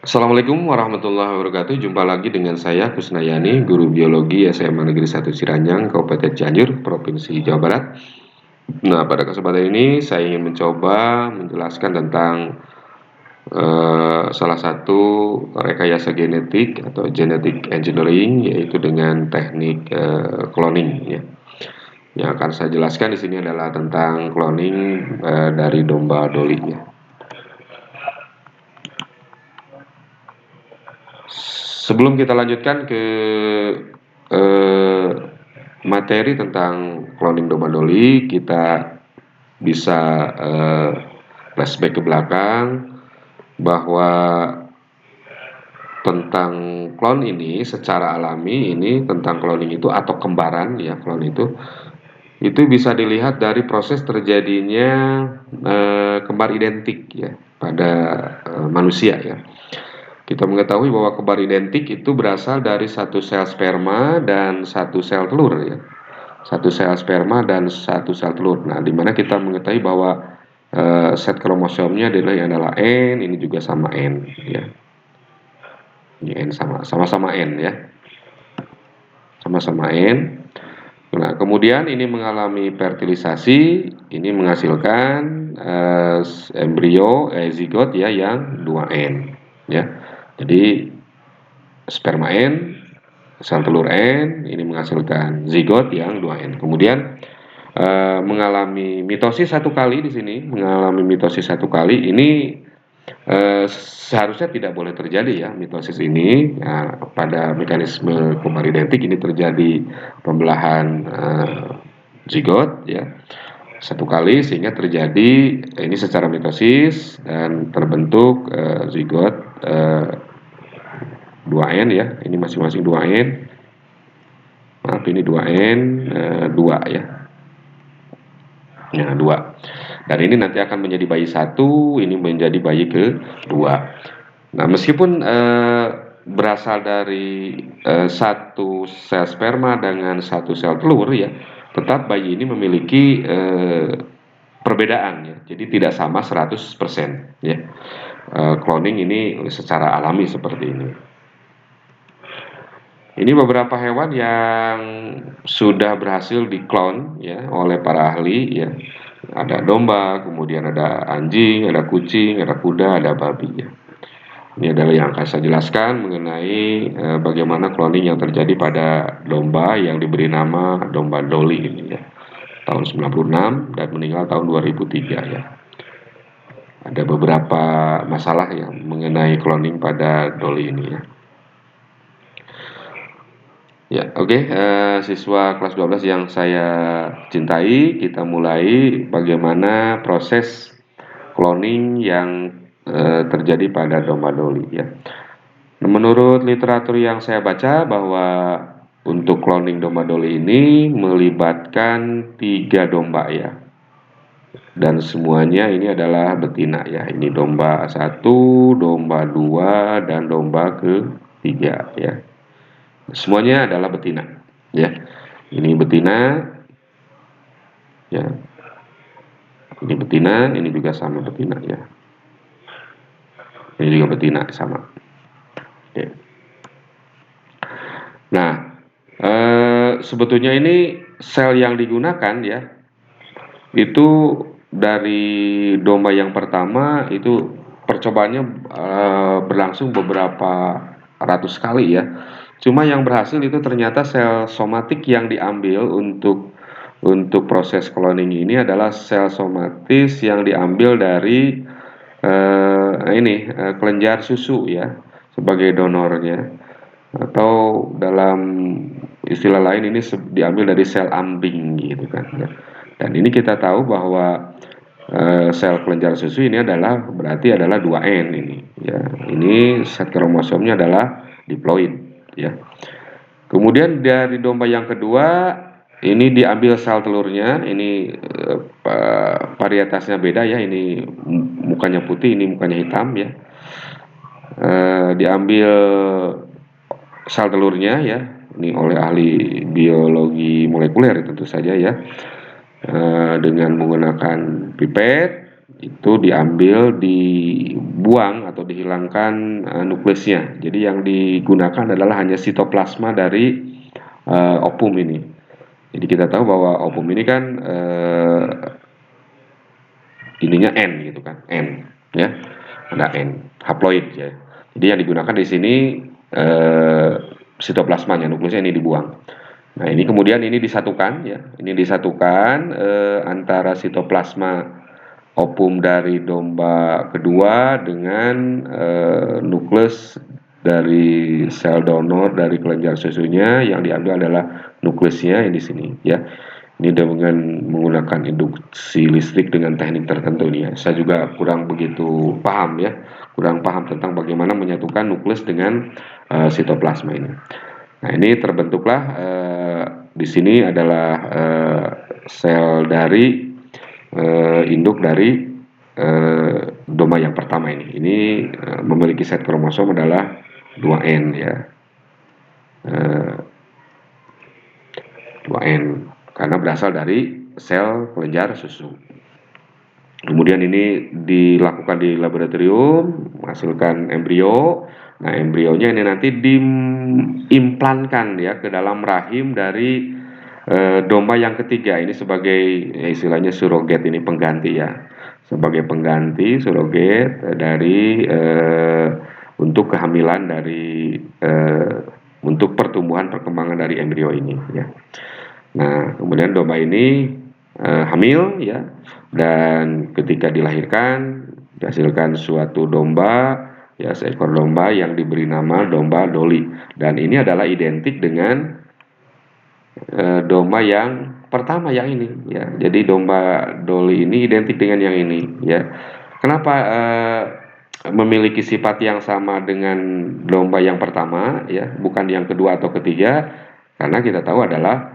Assalamualaikum warahmatullahi wabarakatuh. Jumpa lagi dengan saya Kusnayani, guru biologi SMA Negeri 1 Ciranyang, Kabupaten Cianjur, Provinsi Jawa Barat. Nah, pada kesempatan ini saya ingin mencoba menjelaskan tentang salah satu rekayasa genetik atau genetic engineering, yaitu dengan teknik cloning. Ya. Yang akan saya jelaskan di sini adalah tentang cloning dari domba Dolly. Ya. Sebelum kita lanjutkan ke eh, materi tentang cloning domba Dolly, kita bisa flashback ke belakang bahwa tentang klon ini secara alami, ini tentang cloning itu atau kembaran ya, klon itu bisa dilihat dari proses terjadinya kembar identik ya pada manusia ya. Kita mengetahui bahwa kembar identik itu berasal dari satu sel sperma dan satu sel telur ya. Satu sel sperma dan satu sel telur. Nah, di mana kita mengetahui bahwa set kromosomnya adalah N, ini juga sama N ya. Ini N sama-sama N ya. Sama-sama N. Nah, kemudian ini mengalami fertilisasi, ini menghasilkan embrio zigot ya yang 2N ya. Jadi sperma N, sel telur N, ini menghasilkan zigot yang 2N. Kemudian mengalami mitosis satu kali di sini, mengalami mitosis satu kali. Ini seharusnya tidak boleh terjadi ya mitosis ini. Nah, pada mekanisme kembar identik ini terjadi pembelahan zigot ya satu kali, sehingga terjadi ini secara mitosis dan terbentuk zigot 2N ya, ini masing-masing 2N. Maaf, ini 2N 2 ya. Nah, 2. Dan ini nanti akan menjadi bayi 1, ini menjadi bayi kedua. Nah, meskipun berasal dari satu sel sperma dengan satu sel telur ya, tetap bayi ini memiliki perbedaan ya. Jadi tidak sama 100% ya. Cloning ini secara alami seperti ini. Ini beberapa hewan yang sudah berhasil diklon ya oleh para ahli ya. Ada domba, kemudian ada anjing, ada kucing, ada kuda, ada babi ya. Ini adalah yang akan saya jelaskan mengenai bagaimana cloning yang terjadi pada domba yang diberi nama domba Dolly ini ya. Tahun 96 dan meninggal tahun 2003 ya. Ada beberapa masalah yang mengenai cloning pada Dolly ini ya. Ya, oke, siswa kelas 12 yang saya cintai, kita mulai bagaimana proses cloning yang terjadi pada domba Dolly ya. Menurut literatur yang saya baca bahwa untuk cloning domba Dolly ini melibatkan 3 domba ya. Dan semuanya ini adalah betina ya. Ini domba 1, domba 2, dan domba ketiga ya. Semuanya adalah betina ya. Ini betina ya. Ini betina, ini juga sama betina ya. Ini juga betina sama. Oke. Nah, sebetulnya ini sel yang digunakan ya, itu dari domba yang pertama itu percobaannya berlangsung beberapa ratus kali ya. Cuma yang berhasil itu ternyata sel somatik yang diambil untuk proses cloning ini adalah sel somatis yang diambil dari kelenjar susu ya sebagai donornya, atau dalam istilah lain ini diambil dari sel ambing gitu kan ya. Dan ini kita tahu bahwa sel kelenjar susu ini berarti adalah 2N ini ya. Ini set kromosomnya adalah diploid ya. Kemudian dari domba yang kedua ini diambil sel telurnya, ini varietasnya beda ya, ini mukanya putih, ini mukanya hitam ya. Diambil sel telurnya ya, ini oleh ahli biologi molekuler tentu saja ya, dengan menggunakan pipet itu diambil, dibuang atau dihilangkan nukleusnya. Jadi yang digunakan adalah hanya sitoplasma dari ovum ini. Jadi kita tahu bahwa ovum ini kan ininya N gitu kan, N ya, ada N haploid ya. Jadi yang digunakan di sini sitoplasmanya, nukleusnya ini dibuang. Nah ini kemudian ini disatukan ya, ini disatukan antara sitoplasma ovum dari domba kedua dengan nukleus dari sel donor dari kelenjar susunya, yang diambil adalah nukleusnya yang di sini ya. Ini dengan menggunakan induksi listrik dengan teknik tertentu nih ya. Saya juga kurang begitu paham ya, kurang paham tentang bagaimana menyatukan nukleus dengan sitoplasma ini. Nah ini terbentuklah di sini adalah sel dari induk dari domba yang pertama ini. Ini memiliki set kromosom adalah 2N ya. 2N karena berasal dari sel kelenjar susu. Kemudian ini dilakukan di laboratorium, menghasilkan embrio. Nah, embrionya ini nanti diimplankan ya ke dalam rahim dari domba yang ketiga. Ini sebagai istilahnya suroget, ini pengganti ya. Sebagai pengganti suroget dari untuk kehamilan dari untuk pertumbuhan perkembangan dari embrio ini ya. Nah, kemudian domba ini hamil ya, dan ketika dilahirkan dihasilkan suatu domba ya, seekor domba yang diberi nama domba Dolly, dan ini adalah identik dengan domba yang pertama yang ini ya. Jadi domba Dolly ini identik dengan yang ini ya. Kenapa memiliki sifat yang sama dengan domba yang pertama ya, bukan yang kedua atau ketiga? Karena kita tahu adalah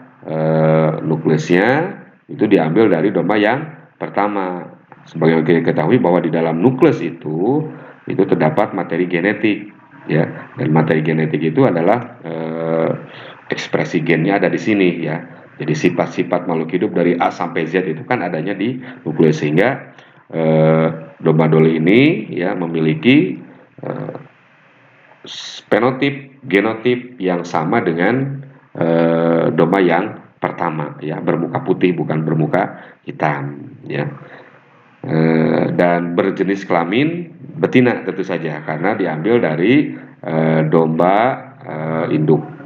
nukleusnya itu diambil dari domba yang pertama. Sebagai kita ketahui bahwa di dalam nukleus itu terdapat materi genetik ya, dan materi genetik itu adalah ekspresi gennya ada di sini ya. Jadi sifat-sifat makhluk hidup dari A sampai Z itu kan adanya di nukleus, sehingga domba Dolly ini ya memiliki fenotip, genotip yang sama dengan domba yang pertama ya, bermuka putih bukan bermuka hitam ya, dan berjenis kelamin betina tentu saja karena diambil dari domba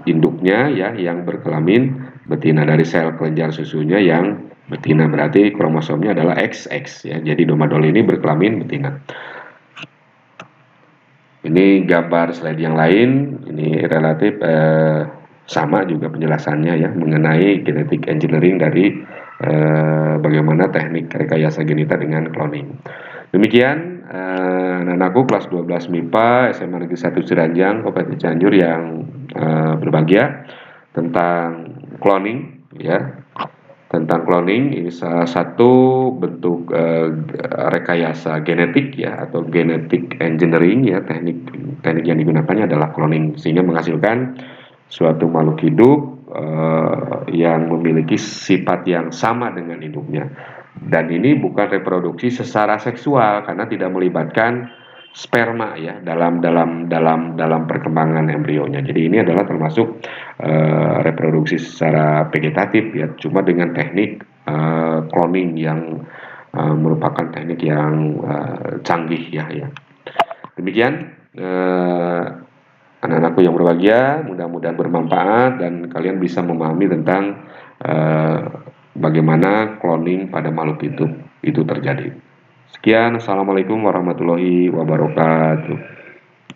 induknya ya yang berkelamin betina, dari sel kelenjar susunya yang betina, berarti kromosomnya adalah XX ya. Jadi domba Dolly ini berkelamin betina. Ini gambar slide yang lain, ini relatif sama juga penjelasannya ya mengenai genetic engineering dari bagaimana teknik rekayasa genita dengan cloning. Demikian anakku kelas 12 MIPA SMA Negeri 1 Ciranjang Kabupaten Cianjur yang berbahagia tentang cloning ya. Tentang cloning, ini salah satu bentuk rekayasa genetik ya, atau genetic engineering ya. Teknik yang digunakannya adalah cloning, sehingga menghasilkan suatu makhluk hidup yang memiliki sifat yang sama dengan induknya. Dan ini bukan reproduksi secara seksual karena tidak melibatkan sperma ya dalam perkembangan embrionya. Jadi ini adalah termasuk reproduksi secara vegetatif ya, cuma dengan teknik cloning yang merupakan teknik yang canggih ya. Demikian anak-anakku yang berbahagia, mudah-mudahan bermanfaat dan kalian bisa memahami tentang bagaimana cloning pada makhluk hidup itu terjadi. Sekian, assalamualaikum warahmatullahi wabarakatuh.